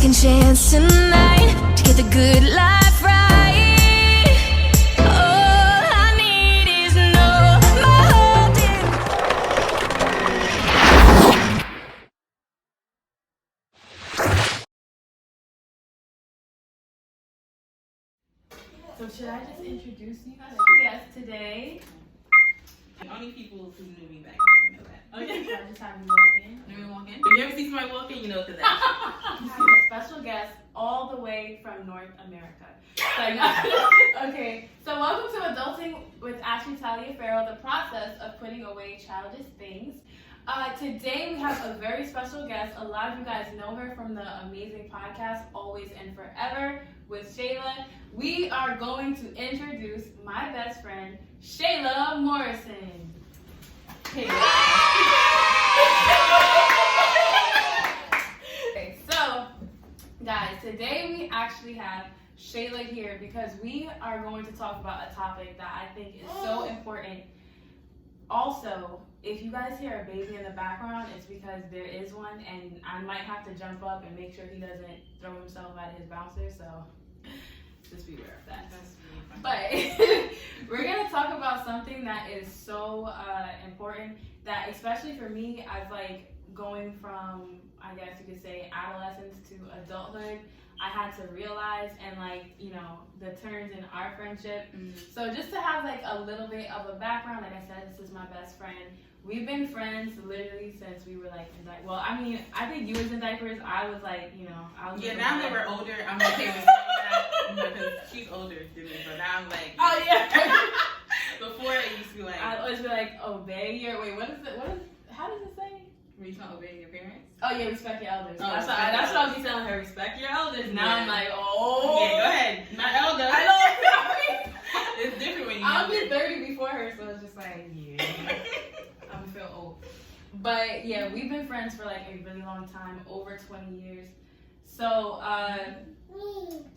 second chance tonight to get the good life right. All I need is no more holding. So should I just introduce you as guests today? The only people who knew me back then know that. Okay. Should I just have you walk in? Let me walk in. If you ever see somebody walk in, you know it's that. You see a special guest all the way from North America. Okay, so welcome to Adulting with Ashley Taliaferro, the process of putting away childish things. Today we have a very special guest. A lot of you guys know her from the amazing podcast Always and Forever with Shayla. We are going to introduce my best friend, Shayla Morrison. Hey. Okay, so guys, today we actually have Shayla here because we are going to talk about a topic that I think is so important. Also, if you guys hear a baby in the background, it's because there is one, and I might have to jump up and make sure he doesn't throw himself out of his bouncer, so just be aware of that. But we're going to talk about something that is so important that, especially for me, as like going from, I guess you could say, adolescence to adulthood, I had to realize, and like, you know, the turns in our friendship. So just to have like a little bit of a background, like I said, this is my best friend. We've been friends literally since we were like in diapers. Well, I mean, I think you was in diapers. I was like, you know, I was. Yeah, now that we're older, I'm okay with that because she's older than me. But now I'm like, oh yeah. Before it used to be like, I always be like, obey your. Wait, what is it? What is? How does it say? were you trying to obey your parents? Oh yeah, respect your elders. Oh, that's what I'll be telling her. Respect your elders. Now Yeah. I'm like, oh. Yeah, go ahead. My elder. I know. It's different when you. I'll be 30 before her, so it's just like, yeah. I'm gonna feel old. But yeah, we've been friends for like a really long time, over 20 years. So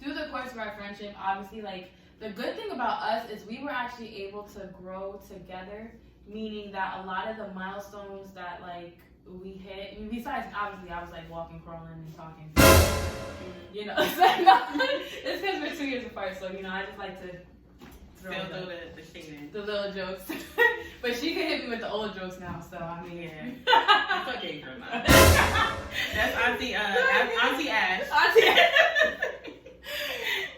through the course of our friendship, obviously, like the good thing about us is we were actually able to grow together, meaning that a lot of the milestones that like we hit, besides obviously I was like walking, crawling, and talking. You know, it's like, no, it's because we're 2 years apart, so you know, I just like to Still throw the shit in. the little jokes. But she can hit me with the old jokes now, so I mean, Yeah. It's okay, girl. That's Auntie Auntie Ash. Auntie Ash.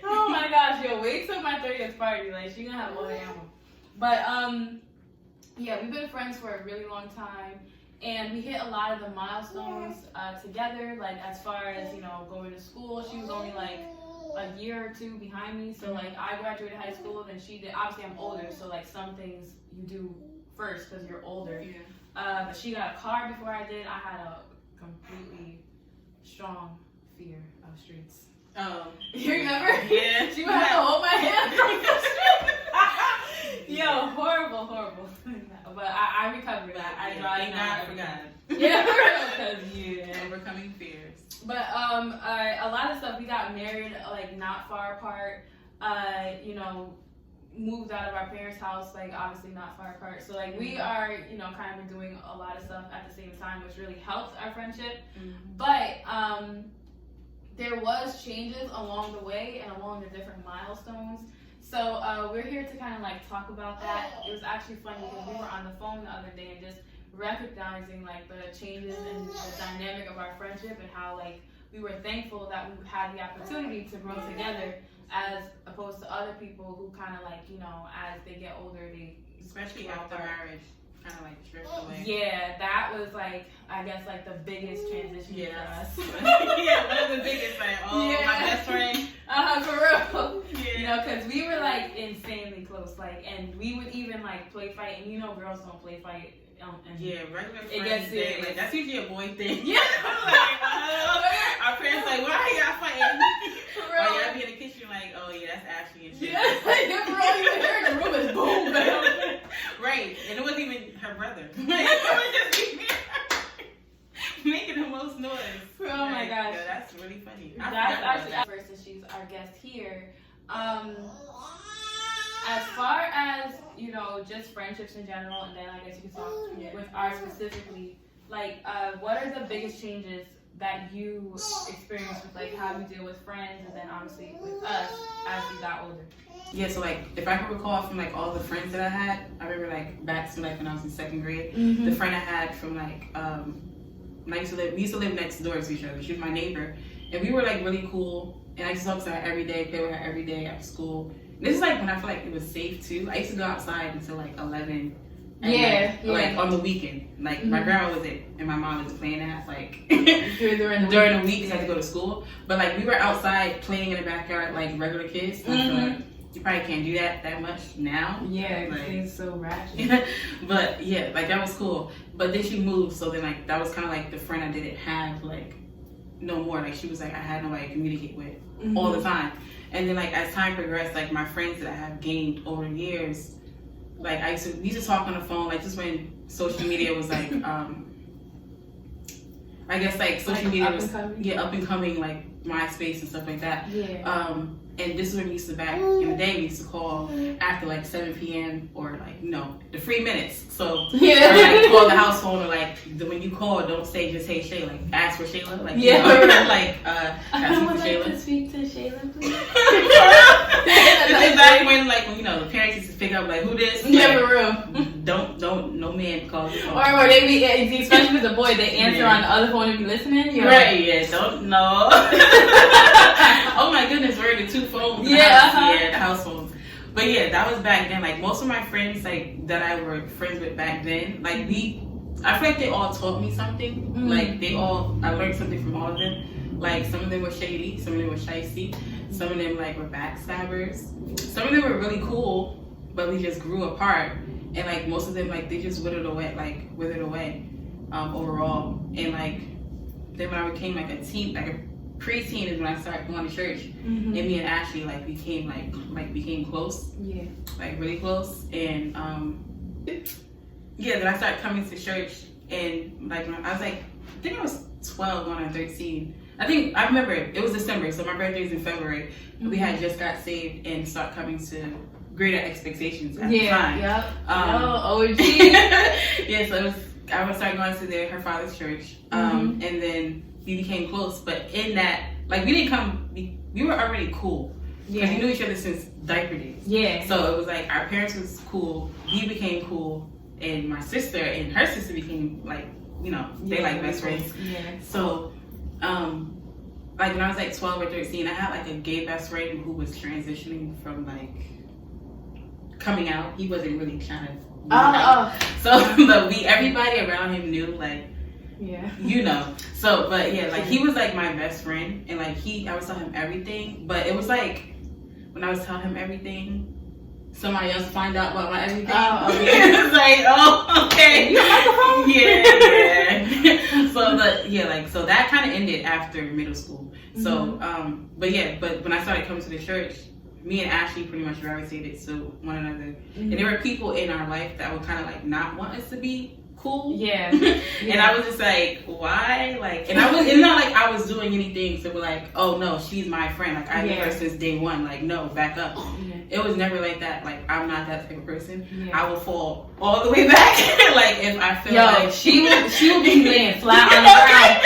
Oh my gosh, yo, wait till my 30th party. Like, she gonna have all the ammo. But, yeah, we've been friends for a really long time. And we hit a lot of the milestones together. Like, as far as, you know, going to school, she was only like a year or two behind me. So, like, I graduated high school, then she did. Obviously, I'm older, so, like, some things you do first because you're older. Yeah. But she got a car before I did. I had a completely strong fear of streets. Oh. You remember? Yeah. She would have to hold my hand from the street. Yo, horrible. But I recovered. I drive now. I forgot. Yeah, for real, because yeah. Overcoming fears. But a lot of stuff, we got married like not far apart. You know, moved out of our parents' house, like obviously not far apart. So like we are, you know, kind of doing a lot of stuff at the same time, which really helped our friendship. But there was changes along the way and along the different milestones. So we're here to kind of like talk about that. It was actually funny because we were on the phone the other day and just recognizing like the changes in the dynamic of our friendship and how like we were thankful that we had the opportunity to grow together as opposed to other people who kind of like, you know, as they get older, they Especially after marriage, kind of like drift away. Yeah, that was like, I guess like the biggest transition for us. Yeah, one of the biggest, like, my best friend. For real. Yeah. You know, because we were like insanely close, like, and we would even like play fight, and you know, girls don't play fight. And Yeah, regular it friends gets day, serious. like that's usually a boy thing. Yeah. Like, our parents like, why y'all fighting? For Or real. y'all be in the kitchen like, oh yeah, that's Ashley and shit. Yeah, like, for real, you hear the room is boom, bam. Right, and it wasn't even her brother. Like, it was just me making the most noise. Oh my gosh. Yeah, that's really funny. That's actually first, and she's our guest here. As far as, you know, just friendships in general, and then I guess you can talk with ours specifically, like, what are the biggest changes that you experienced with like how you deal with friends, and then obviously with us as you got older. Yeah, so like if I can recall from like all the friends that I had, I remember like back to like when I was in second grade, the friend I had from like we used to live next door to each other. She was my neighbor, and we were like really cool. And I used to talk to her every day, play with her every day after school. This is like when I feel like it was safe too. I used to go outside until like 11. Like on the weekend, like my grandma was it, and my mom was playing that like during the week because I had to go to school. But like we were outside playing in the backyard like regular kids. I feel like you probably can't do that much now. Yeah, like, things so ratchet. But yeah, like that was cool. But then she moved, so then like that was kind of like the friend I didn't have like no more. Like she was like I had nobody to communicate with all the time. And then like as time progressed, like my friends that I have gained over the years. Like we used to talk on the phone, like just when social media was like, I guess like social media was up and coming, like MySpace and stuff like that. Yeah. And this is when we used to back in the day we used to call after like 7 p.m. or like the free minutes. So or like call the house phone or like when you call, don't say just hey Shayla, like ask for Shayla, like like I would like to speak to Shayla, please. It's back when the parents used to pick up like who this? Never room. Don't no man calls the phone. Or they be especially with the boy, they answer on the other phone and be listening. Right? Yeah. Don't know. Oh my goodness, we're in the 2 phones. The house phones. But yeah, that was back then. Like most of my friends, like that I were friends with back then, like I feel like they all taught me something. Like I learned something from all of them. Like some of them were shady, some of them were shysty, some of them like were backstabbers. Some of them were really cool, but we just grew apart. And like most of them, like they just withered away, overall. And like then when I became like a teen, like a preteen is when I started going to church, and me and Ashley like became close, like really close. And then I started coming to church, and like I was like, I think I was 12 going on 13. I remember it was December, so my birthday was in February. We had just got saved and started coming to Greater Expectations at the time. OG. So I would start going to her father's church, and then we became close. But in that, like we were already cool. Because we knew each other since diaper days. So it was like our parents was cool, we became cool, and my sister and her sister became like, they like best friends. So, like when I was like 12 or 13, I had like a gay best friend who was transitioning from like coming out. He wasn't really trying to So but everybody around him knew, like, So but yeah, like he was like my best friend, and like I was telling him everything, but it was like when I was telling him everything, somebody else find out about my everything. It's like, okay. So that kind of ended after middle school. So but when I started coming to the church, me and Ashley pretty much gravitated to one another, and there were people in our life that would kind of like not want us to be cool. And I was just like, why? Like, and it's not like I was doing anything to be like, oh no, she's my friend. Like I knew her since day one. Like no, back up. It was never like that. Like I'm not that type of person. I will fall all the way back. Like if I feel like she will be laying flat on the ground.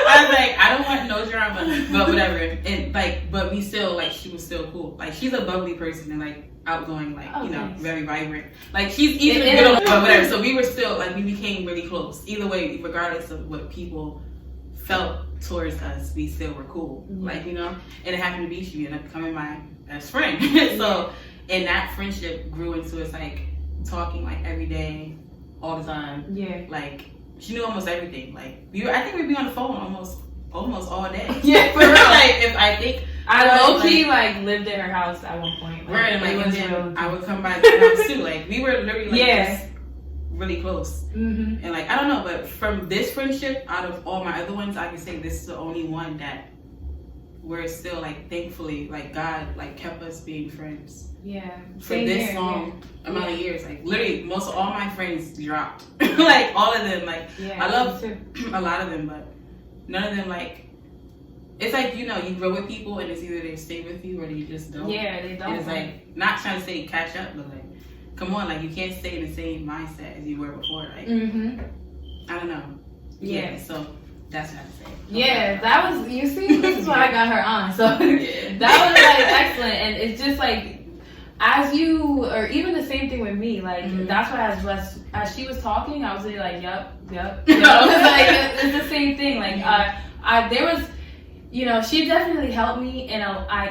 I was like, I don't want no drama, but whatever. And like, but we still like, she was still cool. Like she's a bubbly person and like outgoing, like very vibrant. Like she's even good, but whatever. So we were still like, we became really close. Either way, regardless of what people felt towards us, we still were cool. Like and it happened to be she ended up becoming my best friend. So and that friendship grew into us like talking like every day, all the time. Like she knew almost everything. Like I think we'd be on the phone almost all day. For real. Like if I think I low key like lived at her house at one point. Like, and then I would come by to her house too. Like we were literally like just really close. And like I don't know, but from this friendship, out of all my other ones, I can say this is the only one that we're still like, thankfully, like God like kept us being friends. For this long amount of years, like literally most of all my friends dropped. Like all of them, like I love a lot of them, but none of them like. It's like you grow with people, and it's either they stay with you or they just don't. They don't. And it's like not trying to say catch up, but like come on, like you can't stay in the same mindset as you were before. Like I don't know. So That's what I say. Yeah, that was, you see, this is why I got her on. So Yeah. that was like excellent. And it's just like, as you, or even the same thing with me, like, that's why as she was talking, I was really like, yep. You know, like, it's the same thing. Like, there was, you know, she definitely helped me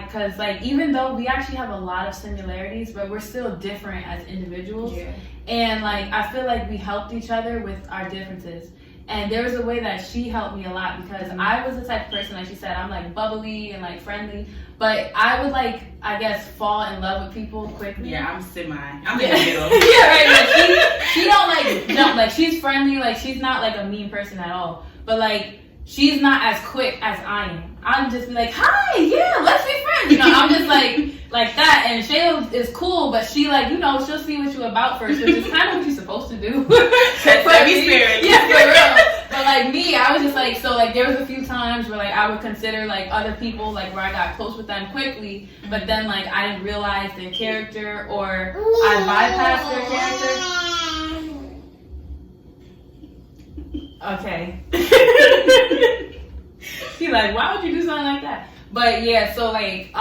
because like, even though we actually have a lot of similarities, but we're still different as individuals. Yeah. And like, I feel like we helped each other with our differences. And there was a way that she helped me a lot because I was the type of person, like she said, I'm like bubbly and like friendly, but I would like, I guess, fall in love with people quickly. Yeah, I'm in the middle. Yeah, right. Like she don't like jump. Like she's friendly. Like she's not like a mean person at all. But like she's not as quick as I am. I'm just be like, hi, yeah, let's be friends. You know, I'm just like that. And Shayla is cool, but she like, you know, she'll see what you about first, which is kind of what you're supposed to do. That's heavy spirit. Yeah, for real. But like me, I was just like, so like there was a few times where like I would consider like other people like where I got close with them quickly, but then like I didn't realize their character or I bypassed their character. Okay. He's like, why would you do something like that? But yeah, so like,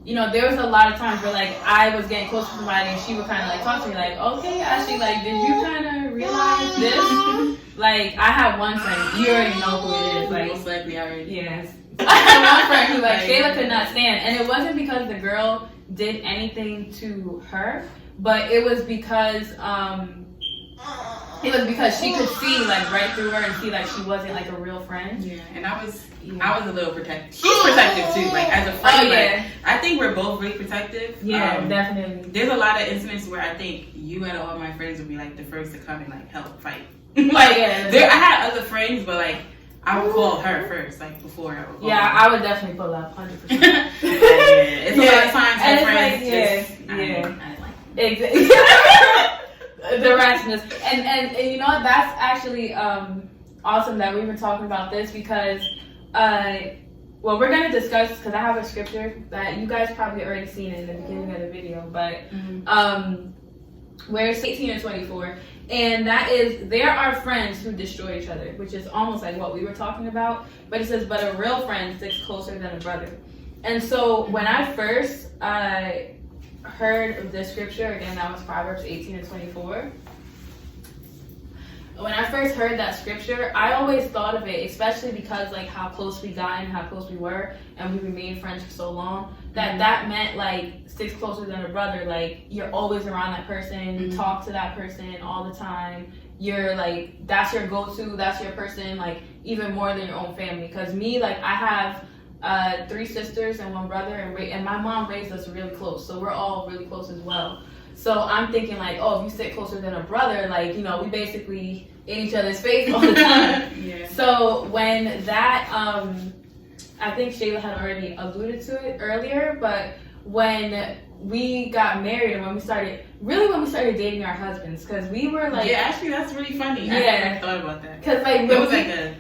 you know, there was a lot of times where like I was getting close to somebody and she would kind of like talk to me like, okay, Ashley, like, did you kind of realize this? Like, I have one friend, you already know who it is. Like, most likely I already. Yes. I had one friend who like Shayla could not stand, and it wasn't because the girl did anything to her, but it was because she could see like right through her and see like she wasn't like a real friend. Yeah, and I was a little protective. She's protective too, like as a friend. Oh, yeah. Like, I think we're both really protective. Yeah, definitely. There's a lot of incidents where I think you and all my friends would be like the first to come and like help fight. Like I had other friends, but like I would call her first, like before I would call her. I would definitely pull up 100%. It's a lot of times my friends I didn't like the rashness. And you know what, that's actually awesome that we've been talking about this because well, we're going to discuss, because I have a scripture that you guys probably already seen in the beginning of the video, but where it's 18 and 24, and that is, there are friends who destroy each other, which is almost like what we were talking about, but it says, but a real friend sticks closer than a brother. And so when I first heard of this scripture, again, that was Proverbs 18 and 24, when I first heard that scripture, I always thought of it, especially because like how close we got and how close we were, and we remained friends for so long, that meant like sticks closer than a brother. Like you're always around that person, you talk to that person all the time. You're like, that's your go-to, that's your person, like even more than your own family. Because me, like I have 3 sisters and 1 brother, and my mom raised us really close, so we're all really close as well. So I'm thinking like, oh, if you sit closer than a brother, like, you know, we basically in each other's face all the time. Yeah. So when that, I think Shayla had already alluded to it earlier, but when we got married and when we started dating our husbands, because we were like... Yeah, actually, that's really funny. Yeah. I never thought about that. Because like... It was like a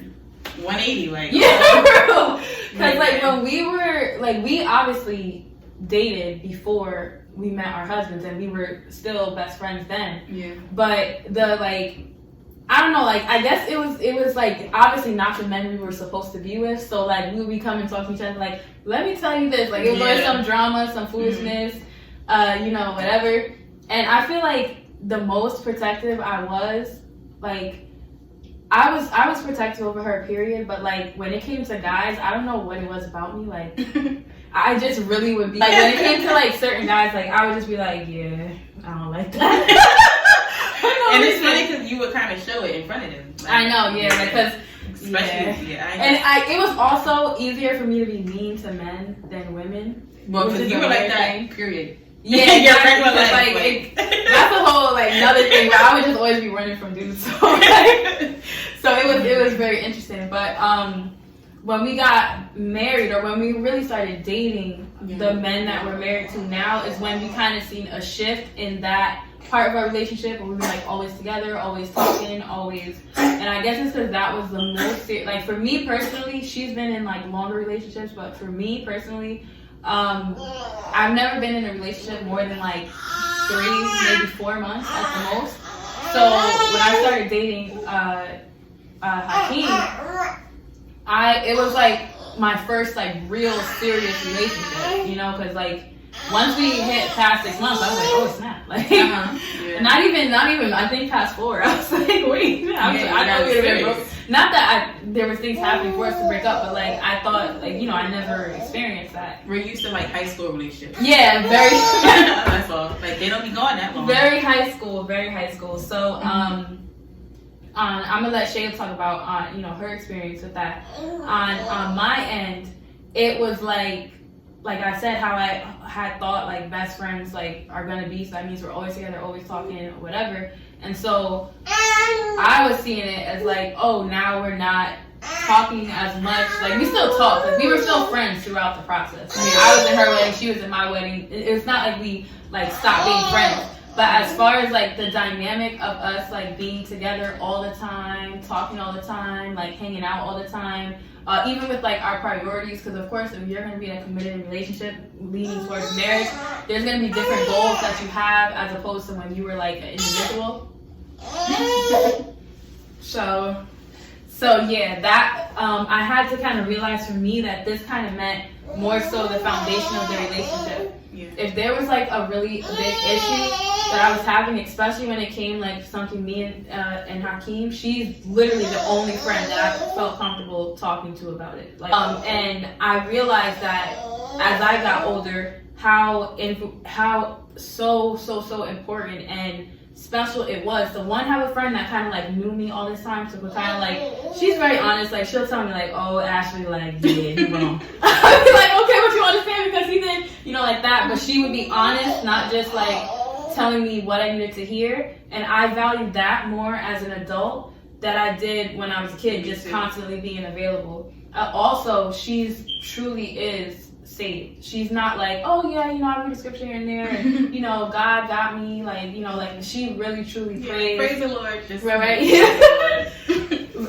180, like... Yeah, because like when we were, like we obviously dated before we met our husbands, and we were still best friends then. Yeah. But the like, I don't know, like I guess it was like obviously not the men we were supposed to be with. So like we would be coming and talk to each other like, let me tell you this, like it was always some drama, some foolishness, you know, whatever. And I feel like the most protective I was, like I was protective over her, period. But like when it came to guys, I don't know what it was about me, like. I just really would be like, when it came to like certain guys, like I would just be like, yeah, I don't like that. And it's funny because you would kind of show it in front of them. Like, I know, yeah, because especially, it was also easier for me to be mean to men than women. Well, because you were like that, period. Yeah, exactly. Like that's a whole like another thing. But I would just always be running from dudes. So, so it was very interesting. But when we got married, or when we really started dating, the men that we're married to now is when we kind of seen a shift in that part of our relationship, where we were like always together, always talking, always. And I guess it's because that was the most like for me personally. She's been in like longer relationships, but for me personally, I've never been in a relationship more than like 3, maybe 4 months at the most. So when I started dating Hakeem, it was like my first like real serious relationship, you know, because like once we hit past 6 months, I was like, oh snap, like not even I think past 4. I was like, wait, I know we were been broke. Not that there were things happening for us to break up, but like I thought, like, you know, I never experienced that. We're used to like high school relationships. Yeah, very. That's all. Like they don't be going that long. Very high school. So I'm gonna let Shayla talk about you know, her experience with that. On my end, it was like I said, how I had thought like best friends like are gonna be, so that means we're always together, always talking, or whatever. And so I was seeing it as like, oh, now we're not talking as much. Like we still talk, like we were still friends throughout the process. I mean, I was in her wedding, she was in my wedding. It's not like we like stopped being friends. But as far as like the dynamic of us like being together all the time, talking all the time, like hanging out all the time, even with like our priorities, because of course if you're going to be in a committed relationship leading towards marriage, there's going to be different goals that you have as opposed to when you were like an individual. So yeah, that I had to kind of realize for me that this kind of meant more so the foundation of the relationship. Yeah. If there was like a really big issue that I was having, especially when it came like something me and Hakeem, she's literally the only friend that I felt comfortable talking to about it. Like, and I realized that as I got older, how so important and special it was to have a friend that kind of like knew me all this time. So we're kind of like, she's very honest. Like she'll tell me like, oh, Ashley, like yeah, you wrong. I'd be like, okay, what you understand because he did, you know, like that. But she would be honest, not just like telling me what I needed to hear. And I valued that more as an adult than I did when I was a kid, just constantly being available. Also, she's truly is saved. She's not like, oh yeah, you know, I read the scripture here and there, and you know, God got me, like, you know, like she really truly prays. Praise the Lord. Just right.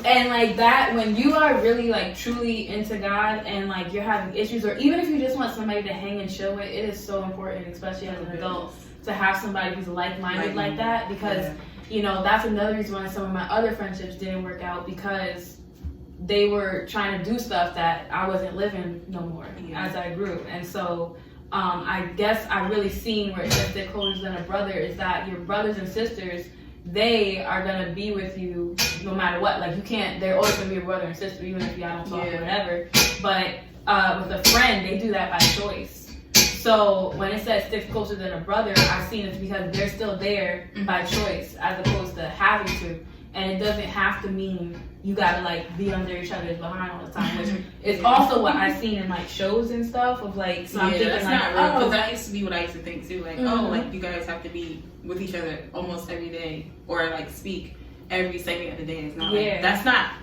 And like that, when you are really like truly into God and like you're having issues, or even if you just want somebody to hang and chill with, it is so important, especially as an adult, to have somebody who's like-minded like that, because you know, that's another reason why some of my other friendships didn't work out, because they were trying to do stuff that I wasn't living no more as I grew. And so I guess I really seen where it says they're closer than a brother is that your brothers and sisters, they are going to be with you no matter what. Like you can't, they're always going to be your brother and sister even if y'all don't talk or whatever. But with a friend, they do that by choice. So when it says stick closer than a brother, I've seen it's because they're still there by choice as opposed to having to. And it doesn't have to mean you gotta like be under each other's behind all the time, which is also what I've seen in like shows and stuff of like. So I'm thinking that's like, not real, because that used to be what I used to think too. Like, oh, like you guys have to be with each other almost every day, or like speak every second of the day. It's not. Like, that's not,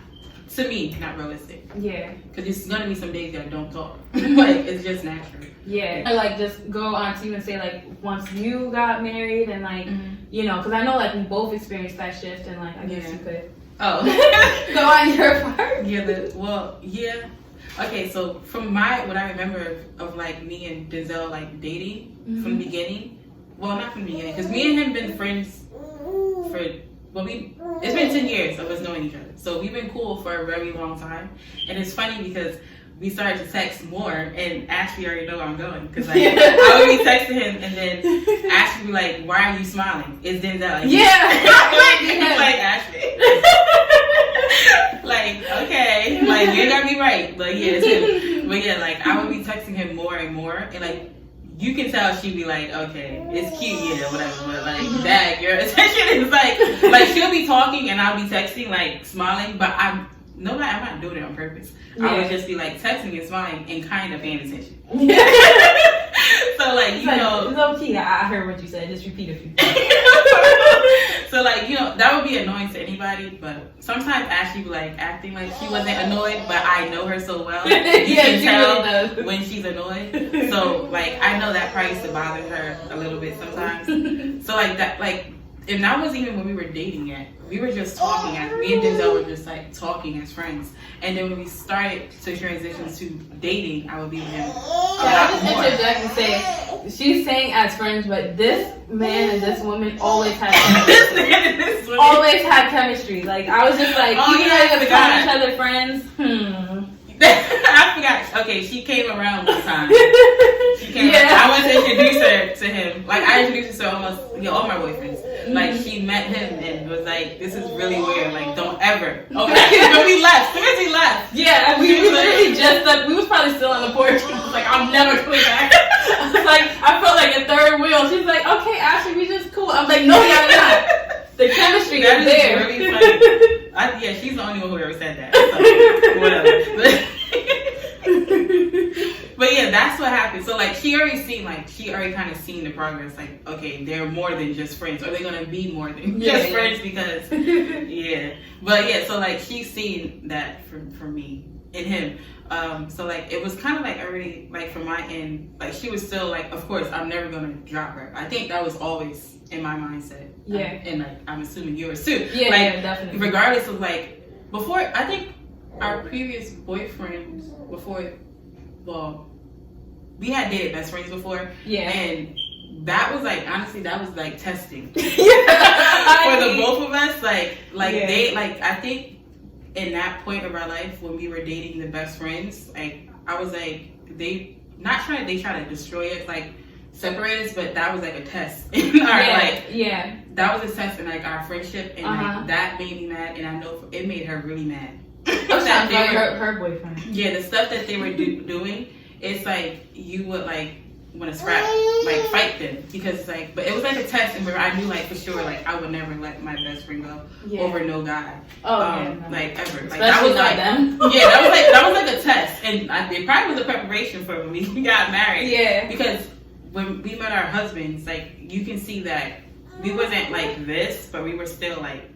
to me, not realistic. Yeah. Because it's gonna be some days that don't talk. Like it's just natural. Yeah. Or like just go on to you and say like once you got married and like you know, because I know like we both experienced that shift and like I guess you could. Oh. Go on your part. Yeah. Okay, so from what I remember of like me and Denzel like dating from the beginning. Well, not from the beginning, because me and him been friends for it's been 10 years of us knowing each other. So we've been cool for a very long time. And it's funny because we started to text more, and Ashley already know where I'm going. Because like, I would be texting him, and then Ashley would be like, why are you smiling? Is Denzel like, like Ashley. Like, okay. Like, you gotta be right. Like, yeah, it's him. But yeah, like, I would be texting him more and more. And like, you can tell she'd be like, okay, it's cute, yeah, whatever. But like, dang, your attention is like she'll be talking and I'll be texting, like, smiling. But I'm not doing it on purpose. I would just be like texting and smiling and kind of paying attention. So like, you know, low key, I heard what you said. Just repeat a few. So like, you know, that would be annoying to anybody. But sometimes Ashley be like acting like she wasn't annoyed, but I know her so well. You can tell really does. When she's annoyed. So like, I know that probably used to bother her a little bit sometimes. So like that, like. And that wasn't even when we were dating yet. We were just talking. Me and Denzel were just like talking as friends. And then when we started to transition to dating, I would be with him. I just interject and say, she's saying as friends, but this man and this woman always had chemistry. Always had chemistry. Like I was just like, even though you guys call each other friends, I forgot. Okay, she came around one time. She came. I went to introduce her to him. Like I introduced her to almost all my boyfriends. Like she met him and was like, "This is really weird. Like don't ever." Oh, but we left. As soon as he left. Yeah, we literally just like we was probably still on the porch. I was like, "I'm never coming back." I was like, I felt like a third wheel. She's like, "Okay, Ashley, we just cool." I'm like, "No, y'all not." The chemistry is there. Really funny. Yeah, she's the only one who ever said that. So, whatever. But yeah, that's what happened. So like she already kind of seen the progress. Like, okay, they're more than just friends. Are they gonna be more than just friends? Because But yeah, so like she's seen that from me and him. So like it was kind of like already like from my end, like she was still like, of course I'm never gonna drop her. I think that was always in my mindset. Yeah. And like I'm assuming yours too. Yeah, like, yeah, definitely. Regardless of like before, I think our previous boyfriends we had dated best friends before. Yeah. And that was like honestly that was like testing. For the both of us. They I think in that point of our life when we were dating the best friends, like I was like they tried to destroy it, like separate us, but that was like a test in our that was a test in like our friendship, and like that made me mad, and I know it made her really mad. Her boyfriend. Yeah, the stuff that they were doing, it's like you would like want to scrap, like fight them, because it's like, but it was like a test, and where I knew like for sure like I would never let my best friend go over no guy, like ever. Like that was like them. Yeah, that was like a test, and it probably was a preparation for when we got married. Yeah, because when we met our husbands, like you can see that we wasn't like this, but we were still like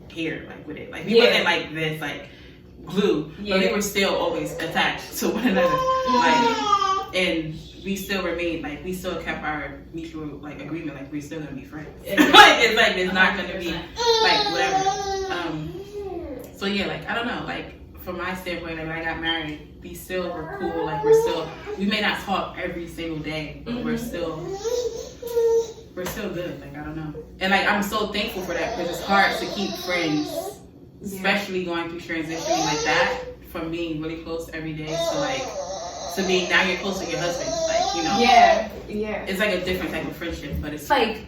here, like with it, like we wasn't like this, like glue, but we were still always attached to one another, like, and we still remained, like we still kept our mutual like agreement, like we're still gonna be friends. Like it's like it's not gonna be like whatever. So yeah, like I don't know, like from my standpoint, like when I got married, we still were cool, like we may not talk every single day, but we're still good, like I don't know. And like I'm so thankful for that, because it's hard to keep friends, especially going through transitioning like that, from being really close every day to being now you're close to your husband, like, you know. Yeah. It's like a different type of friendship, but it's like,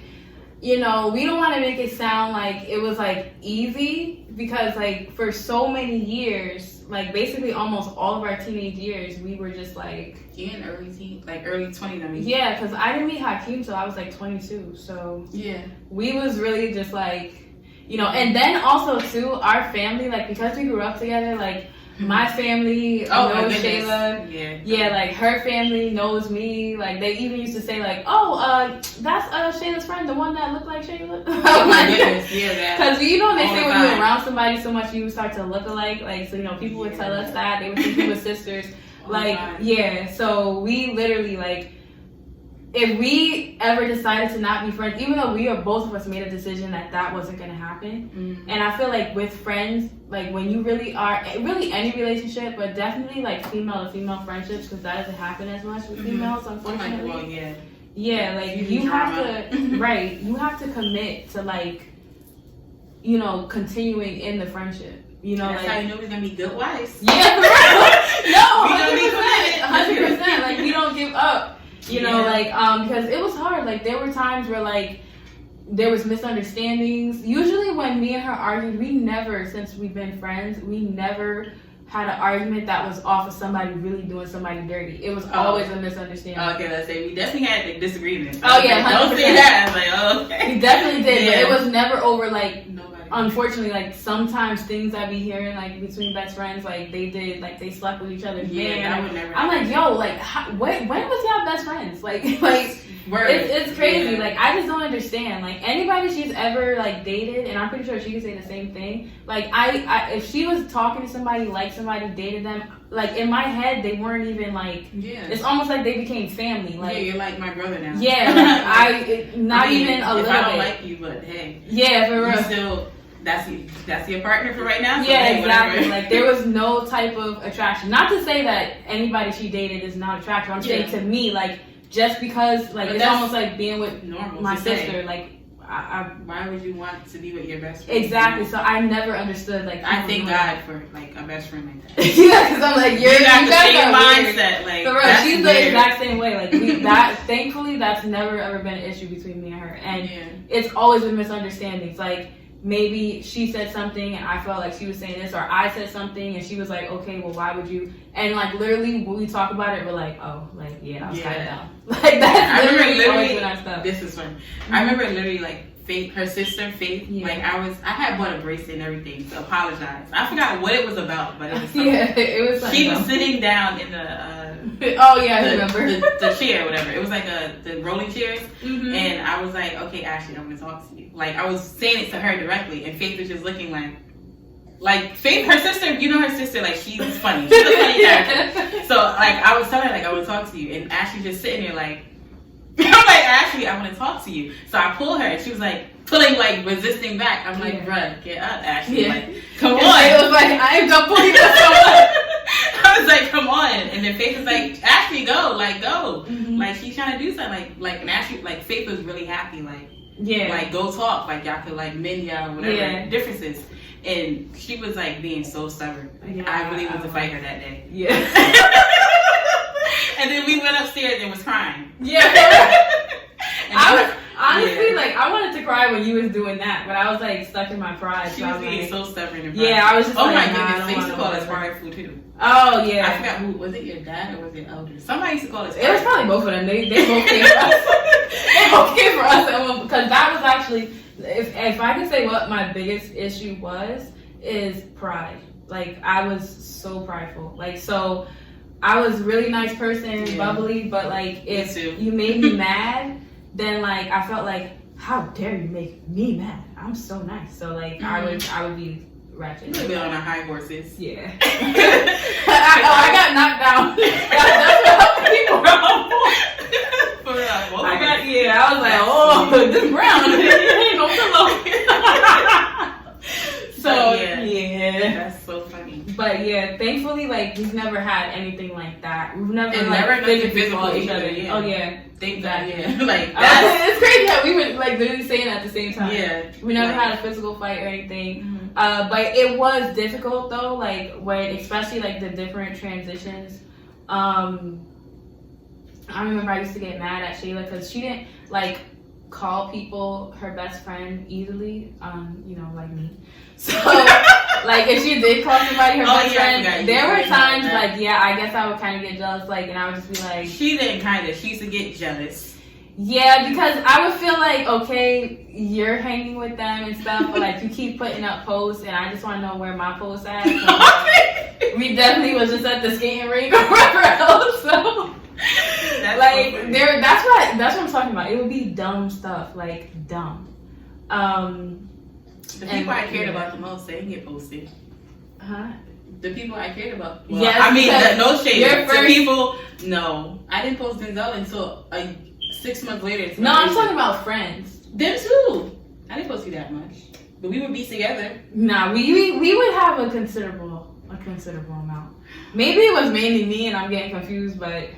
you know, we don't want to make it sound like it was like easy, because like for so many years, like basically almost all of our teenage years, we were just like early 20s. I mean. Yeah, because I didn't meet Hakeem till I was like 22, so we was really just like, you know. And then also too, our family, like because we grew up together, like my family knows Shayla. Yeah, like her family knows me. Like they even used to say like, that's Shayla's friend, the one that looked like Shayla. Oh my goodness, yeah, because you know they say when you're around somebody so much you start to look alike. Like so, you know, people would tell us that they would think we were sisters. So we literally like, if we ever decided to not be friends, even though both of us made a decision that wasn't going to happen. And I feel like with friends, like when you really any relationship, but definitely like female to female friendships, because that doesn't happen as much with females, unfortunately. Oh, well, like you have to, you have to commit to like, you know, continuing in the friendship. You know, that's like, how you know we're gonna be good wives. Yeah, for real. No, we gonna be committed. 100%. Like we don't give up. You know, like because it was hard. Like there were times where like there was misunderstandings. Usually when me and her argued, we never, since we've been friends, we never had an argument that was off of somebody really doing somebody dirty. It was always a misunderstanding. Okay, let's say we definitely had a disagreement. Oh yeah, 100%. Don't say that. I was like, okay. We definitely did, but it was never over like. Unfortunately, like sometimes things I be hearing like between best friends, like they did, like they slept with each other's man. I would never. I'm like, yo, like when was y'all best friends? Like it's crazy. Yeah. Like I just don't understand. Like anybody she's ever like dated, and I'm pretty sure she could say the same thing. Like I if she was talking to somebody like somebody dated them, like in my head they weren't even like. Yeah. It's almost like they became family. Like you're like my brother now. Yeah. Like, even a little bit. I don't like you, but hey. Yeah, for real. Still. That's your partner for right now? So yeah, exactly. Like there was no type of attraction. Not to say that anybody she dated is not attractive. I'm saying to me, like just because like it's almost like being with my sister. Like Why would you want to be with your best friend? Exactly. So I never understood like. I thank God for like a best friend like that. Yeah, because I'm like, you got the same mindset. Like, for real, she's the exact same way. Like thankfully, that's never ever been an issue between me and her, and it's always been misunderstandings. Like maybe she said something and I felt like she was saying this, or I said something and she was like, okay, well, why would you? And like literally, when we talk about it, we're like, oh, like I was kind of down. Like that's literally always been our stuff. This is fun. I remember literally like. Faith, her sister Faith, like I had bought a bracelet and everything to apologize. I forgot what it was, and it was something. It was. She was sitting down in the I remember the chair, or whatever. It was like the rolling chairs, and I was like, okay, Ashley, I'm gonna talk to you. Like I was saying it to her directly, and Faith was just looking like Faith, her sister. You know her sister, like she's funny. She's a funny character. So like I was telling her like I want to talk to you, and Ashley just sitting there like. I'm like, Ashley, I want to talk to you. So I pull her, and she was like pulling, like resisting back. I'm like, bruh, get up, Ashley. Like, come on. It was like, I am done pulling this so much. I was like, come on. And then Faith was like, Ashley, go, like, go. Like, she's trying to do something. Like, and Ashley, like, Faith was really happy. Like, like, go talk. Like, y'all could, like, mend y'all, whatever differences. And she was, like, being so stubborn. Like, I really wanted to fight her that day. Yeah. And then we went upstairs and was crying. Yeah. Honestly, like, I wanted to cry when you was doing that, but I was, like, stuck in my pride. She was being so stubborn and yeah, I was just oh like, my goodness, they used to call us prideful, too. Oh, yeah. I forgot who, was it your dad or was it elder? Somebody used to call us prideful. It was probably both of them. They both came for us. They both came for us. Because that was actually, if I can say what my biggest issue was, is pride. Like, I was so prideful. Like, so... I was a really nice person, bubbly, but like if you made me mad, then like I felt like, how dare you make me mad? I'm so nice. So like I would be ratchet. You would be on our high horses. Yeah. I got knocked down. That's what people were on. I was like, oh, this brown. Ain't no pillow. So yeah, that's so funny. But yeah, thankfully, like we've never had anything like that. We've never and like never physical each other. Oh yeah, thank God. Yeah, like it's crazy that we were like literally saying at the same time. Yeah, we never had a physical fight or anything. But it was difficult though, like when especially like the different transitions. I remember I used to get mad at Shayla because she didn't like call people her best friend easily. You know, like me. So, like, if she did call somebody her best friend, there were times, like, I guess I would kind of get jealous, like, and I would just be like... She didn't kind of. She used to get jealous. Yeah, because I would feel like, okay, you're hanging with them and stuff, but, like, you keep putting up posts, and I just want to know where my posts at. So, like, we definitely was just at the skating rink or wherever else, so... That's like, so that's what I'm talking about. It would be dumb stuff, like, dumb. The people I cared about the most, they didn't get posted. Huh? The people I cared about. Well, yes, I mean, no shade. First... To people, no. I didn't post Denzel until 6 months later. No, I'm talking about friends. Them too. I didn't post you that much. But we would be together. Nah, we would have a considerable amount. Maybe it was mainly me and I'm getting confused, but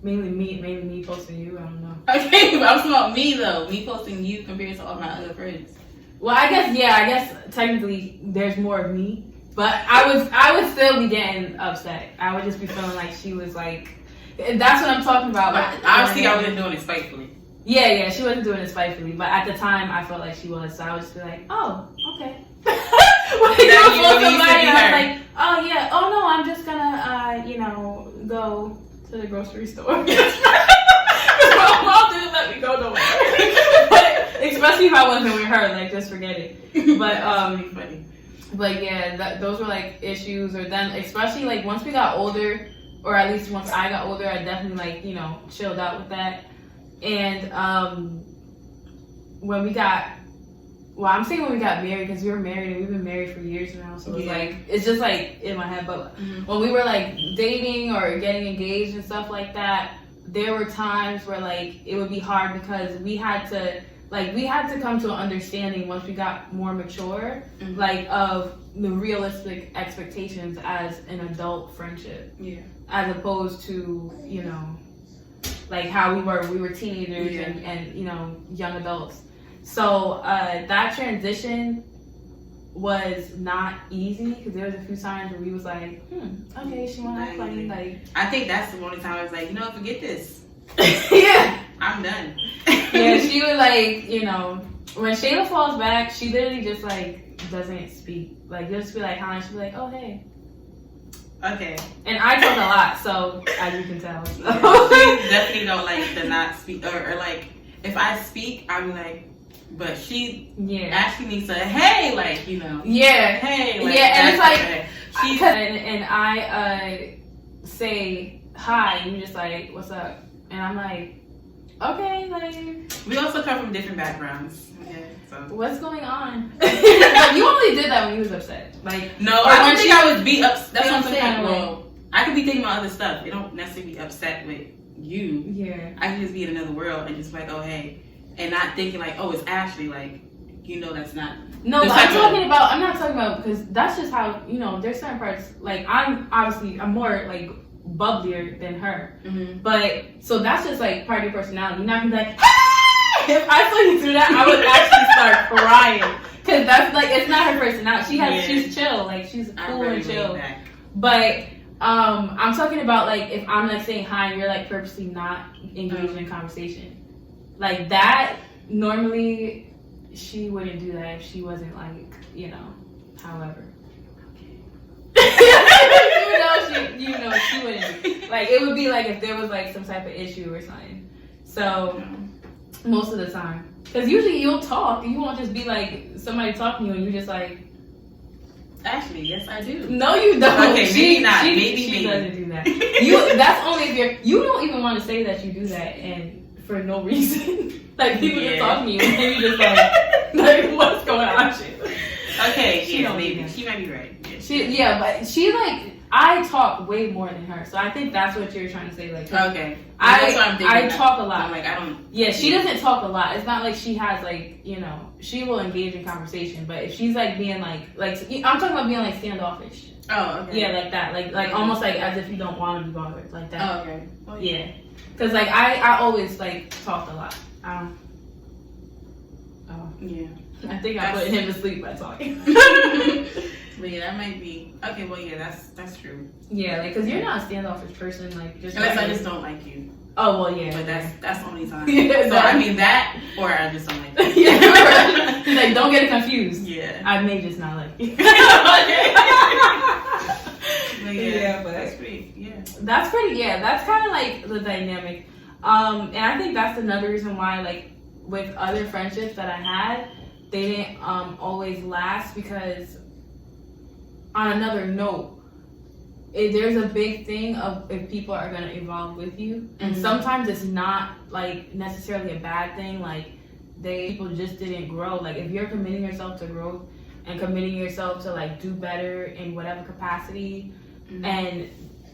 mainly me posting you, I don't know. Okay, but I'm talking about me though. Me posting you compared to all my other friends. Well, I guess technically there's more of me, but I would still be getting upset. I would just be feeling like she was like, that's what I'm talking about. But obviously, I wasn't doing it spitefully. Yeah, she wasn't doing it spitefully, but at the time I felt like she was, so I would just be like, oh, okay. When you were somebody, I was like, oh yeah, oh no, I'm just gonna, go to the grocery store. My mom didn't let me go nowhere. But especially if I wasn't with her, like just forget it. But really funny. But yeah, those were like issues. Or then especially like once we got older, or at least once I got older, I definitely like chilled out with that. And when we got, well, I'm saying when we got married because we were married and we've been married for years now. So it's like it's just like in my head. But when we were like dating or getting engaged and stuff like that, there were times where like it would be hard because we had to come to an understanding once we got more mature, like of the realistic expectations as an adult friendship, as opposed to like how we were teenagers and young adults. So that transition was not easy because there was a few times where we was like, okay, she wanna act funny. Like, I think that's the only time I was like, forget this. yeah, I'm done. yeah, she was like, when Shayla falls back, she literally just like doesn't speak. Like, you'll just be like, hi, and she'll be like, oh hey. Okay. And I talk a lot, so as you can tell. So. Yeah, she definitely don't like to not speak, or like if I speak, I'll be like, but she actually needs to, hey, like, yeah, hey, like, yeah, and it's like, okay. and I say hi, and you're just like, what's up? And I'm like, okay, like. We also come from different backgrounds. Yeah, so. What's going on? Like, you only did that when you was upset. Like, no, I don't think I would be upset. That's what I'm saying. Kind of well, I could be thinking about other stuff. It don't necessarily be upset with you. Yeah. I can just be in another world and just like, oh hey, and not thinking like, oh, it's Ashley. Like, that's not. No, I'm not talking about because that's just how there's certain parts. Like, I'm more like bubblier than her, but so that's just like part of your personality. You're not gonna be like, hey! If I saw you do that, I would actually start crying because that's like, it's not her personality. She's chill, like she's cool and chill. But I'm talking about like if I'm like saying hi and you're like purposely not engaged in conversation, like that. Normally, she wouldn't do that if she wasn't like However. She wouldn't. Like, it would be like if there was like some type of issue or something. So most of the time, because usually you'll talk, you won't just be like somebody talking to you and you just like. Actually, yes, I do. No, you don't. Okay, she maybe. doesn't do that. That's only if you don't even want to say that you do that and for no reason. Like people just talk to you and you just like what's going on? Okay, maybe she might be right. Yeah. But she like. I talk way more than her, so I think that's what you're trying to say. Like, okay, that's what I'm thinking. I talk a lot. I'm like, I don't. Yeah, she doesn't talk a lot. It's not like she has like she will engage in conversation, but if she's like being like I'm talking about being like standoffish. Oh, okay. Yeah, like that, like almost like as if you don't want to be bothered, like that. Oh, okay. Well, yeah, because like I always like talk a lot. Yeah. I think I put him to sleep by talking. But yeah, that might be okay. Well, yeah, that's true. Yeah, like because you're not a standoffish person, like just unless I just don't like you. Oh well, yeah. But that's the only time. Yeah, so I mean that, or I just don't like you. Yeah, he's like, don't get it confused. Yeah, I may just not like you. Okay. But that's pretty. Yeah, that's pretty. Yeah, that's kind of like the dynamic. And I think that's another reason why, like, with other friendships that I had, they didn't always last because. On another note, there's a big thing of if people are going to evolve with you, and sometimes it's not like necessarily a bad thing. Like people just didn't grow. Like if you're committing yourself to growth and committing yourself to like do better in whatever capacity, and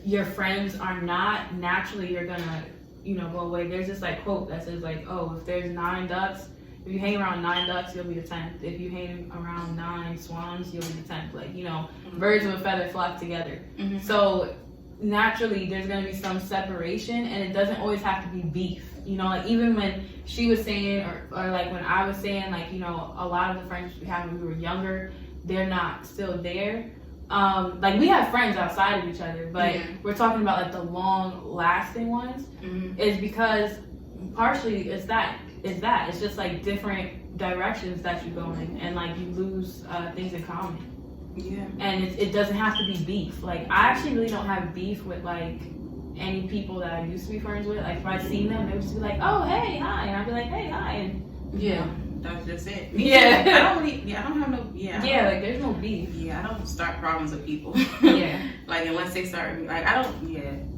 your friends are not, naturally you're gonna go away. There's this like quote that says like, oh, if there's 9 ducks. If you hang around 9 ducks, you'll be the 10th. If you hang around 9 swans, you'll be the 10th. Like, birds of a feather flock together. So naturally, there's going to be some separation, and it doesn't always have to be beef. Like even when she was saying, or like when I was saying, like, a lot of the friends we had when we were younger, they're not still there. Like we have friends outside of each other, but we're talking about like the long lasting ones is because partially it's just like different directions that you go in, and like you lose things in common. Yeah. And it doesn't have to be beef. Like I actually really don't have beef with like any people that I used to be friends with. Like if I seen them, they would just be like, oh hey, hi, and I'd be like, hey, hi, and that's just it. Yeah. I don't have no like there's no beef. Yeah, I don't start problems with people. Yeah. Like unless they start like I don't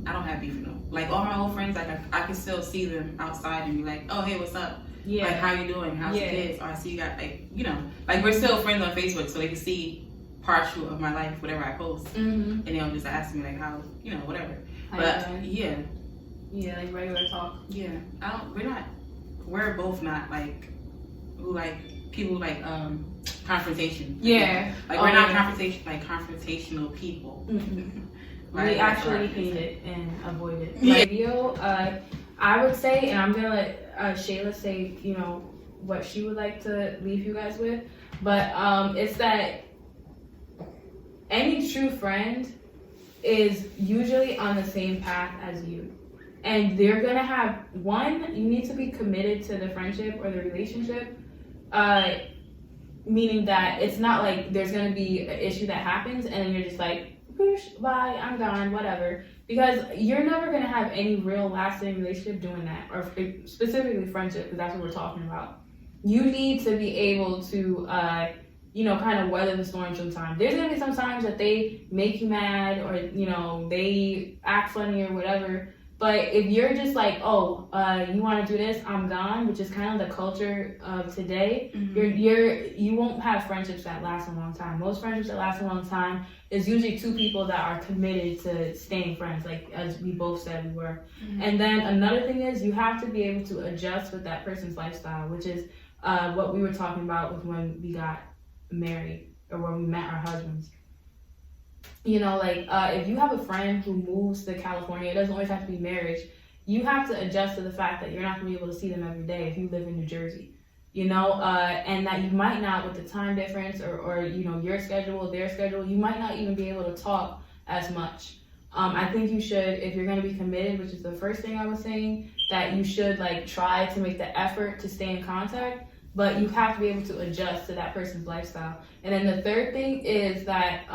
have beef with them. Like all my old friends, like I can still see them outside and be like, oh hey, what's up? Yeah. Like how you doing? How's the kids? Or I see you got like we're still friends on Facebook, so they can see partial of my life, whatever I post, and they'll just ask me like how whatever. But like regular talk. Yeah, we're both not like who like people like confrontation. Yeah, like we're not confrontational people. We actually hate it and avoid it. Video, I would say, and I'm gonna let Shayla say, what she would like to leave you guys with, but it's that any true friend is usually on the same path as you. And they're gonna have, one, you need to be committed to the friendship or the relationship, meaning that it's not like there's gonna be an issue that happens and then you're just like, whoosh, bye, I'm gone, whatever. Because you're never gonna have any real lasting relationship doing that, or specifically friendship, because that's what we're talking about. You need to be able to, kind of weather the storm sometimes. There's gonna be some times that they make you mad or, they act funny or whatever. But if you're just like, you want to do this, I'm gone, which is kind of the culture of today, you won't have friendships that last a long time. Most friendships that last a long time is usually two people that are committed to staying friends, like as we both said we were. And then another thing is you have to be able to adjust with that person's lifestyle, which is what we were talking about with when we got married or when we met our husbands. If you have a friend who moves to California, it doesn't always have to be marriage. You have to adjust to the fact that you're not going to be able to see them every day if you live in New Jersey, and that you might not, with the time difference or your schedule, their schedule, you might not even be able to talk as much. I think you should, if you're going to be committed, which is the first thing I was saying, that you should try to make the effort to stay in contact. But you have to be able to adjust to that person's lifestyle. And then the third thing is that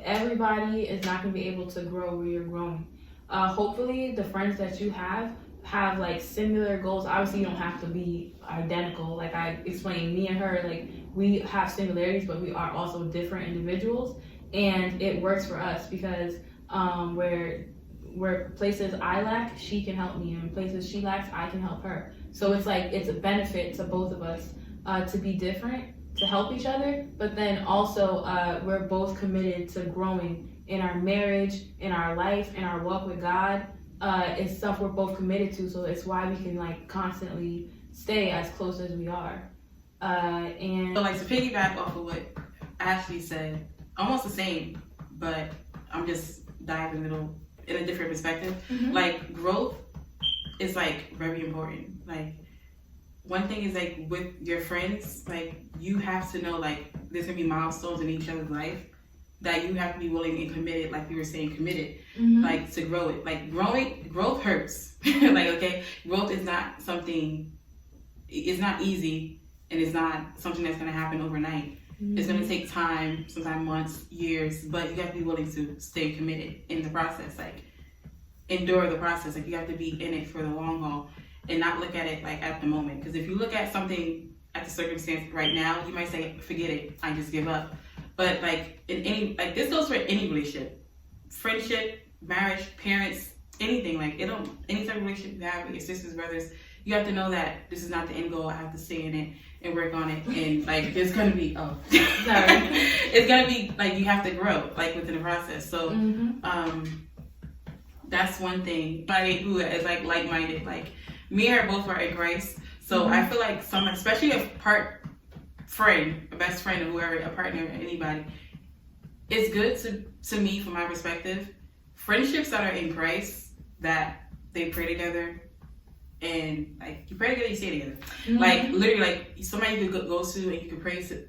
everybody is not going to be able to grow where you're growing. Hopefully, the friends that you have similar goals. Obviously, you don't have to be identical. Like I explained, me and her, we have similarities, but we are also different individuals. And it works for us because where places I lack, she can help me. And places she lacks, I can help her. So it's a benefit to both of us to be different, to help each other, but then also we're both committed to growing in our marriage, in our life, in our walk with God. It's stuff we're both committed to, so it's why we can constantly stay as close as we are. And so to piggyback off of what Ashley said, almost the same, but I'm just diving in a different perspective. Growth is very important. One thing is with your friends, you have to know there's gonna be milestones in each other's life that you have to be willing and committed, like we were saying, committed, to grow it. Growth hurts. Growth is not something, it's not easy, and it's not something that's gonna happen overnight. It's gonna take time, sometimes months, years, but you have to be willing to stay committed in the process, endure the process. You have to be in it for the long haul and not look at it at the moment. Because if you look at something at the circumstance right now, you might say, forget it, I just give up. But in any, this goes for any relationship, friendship, marriage, parents, anything. Any type of relationship you have with your sisters, brothers, you have to know that this is not the end goal. I have to stay in it and work on it. And there's gonna be, it's gonna be you have to grow within the process. So that's one thing. Somebody who is like-minded, me and her both are in Christ. So I feel someone, especially a best friend, or whoever, a partner, anybody, it's good to me, from my perspective, friendships that are in Christ, that they pray together, and you pray together, you stay together. Literally, somebody you could go to and you can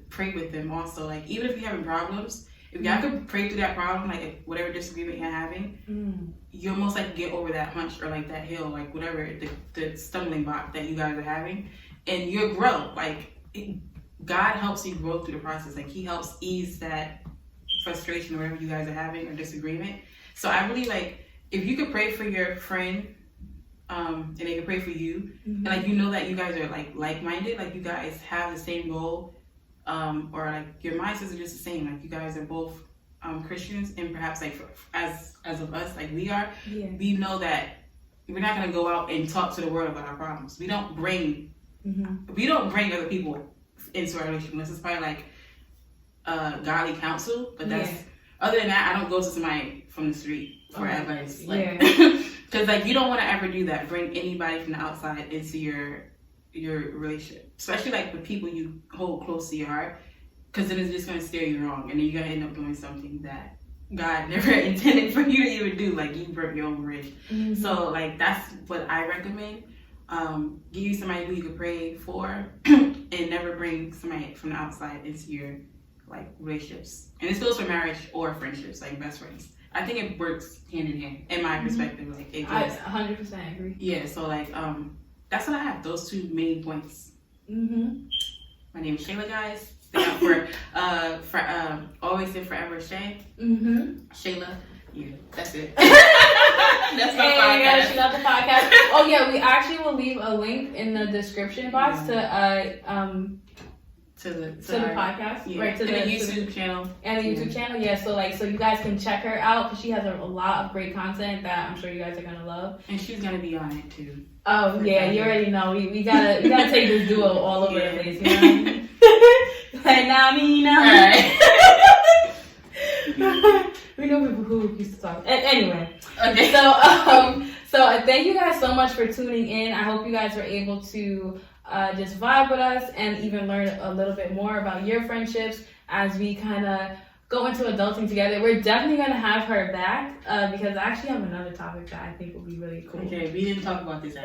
pray with them also. Even if you're having problems, if y'all could pray through that problem, whatever disagreement you're having, you'll most likely get over that hunch or that hill, whatever the stumbling block that you guys are having, and you'll grow. God helps you grow through the process. He helps ease that frustration or whatever you guys are having or disagreement. So I believe if you could pray for your friend, and they can pray for you, and that you guys are like-minded, you guys have the same goal. Or your mindsets are just the same. You guys are both Christians, and perhaps as of us, we are, we know that we're not gonna go out and talk to the world about our problems. We don't bring other people into our relationship. This is probably godly counsel, but that's other than that, I don't go to somebody from the street for advice. Because you don't want to ever do that. Bring anybody from the outside into your relationship, especially with people you hold close to your heart, because then it's just going to steer you wrong, and then you're going to end up doing something that God never intended for you to even do. You broke your own bridge. So that's what I recommend. give you somebody who you could pray for, and never bring somebody from the outside into your like relationships. And this goes for marriage or friendships, like best friends. I think it works hand in hand in my perspective. Like it goes. I 100% agree. Yeah. So like that's what I have. Those 2 main points. My name is Shayla, guys. Stay out for always and forever Shay. Shayla. Yeah, that's it. That's my podcast. Shout out the podcast. Oh yeah, we actually will leave a link in the description box to the podcast, right? To the YouTube channel and the YouTube channel. Yeah, so you guys can check her out because she has a lot of great content that I'm sure you guys are gonna love. And she's gonna be on it too. Oh yeah, you already know. We gotta take this duo all over the place. You know? Like now, Alright. We know people who used to talk. Anyway, okay. So thank you guys so much for tuning in. I hope you guys were able to just vibe with us and even learn a little bit more about your friendships as we kind of go into adulting together. We're definitely going to have her back because I actually have another topic that I think will be really cool. Okay, we didn't talk about this.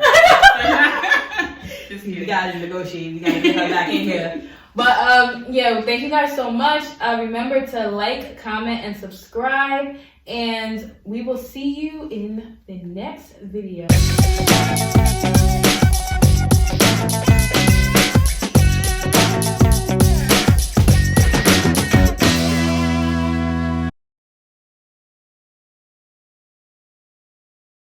We got to negotiate. We got to get her back in here. But yeah, thank you guys so much. Remember to like, comment, and subscribe. And we will see you in the next video.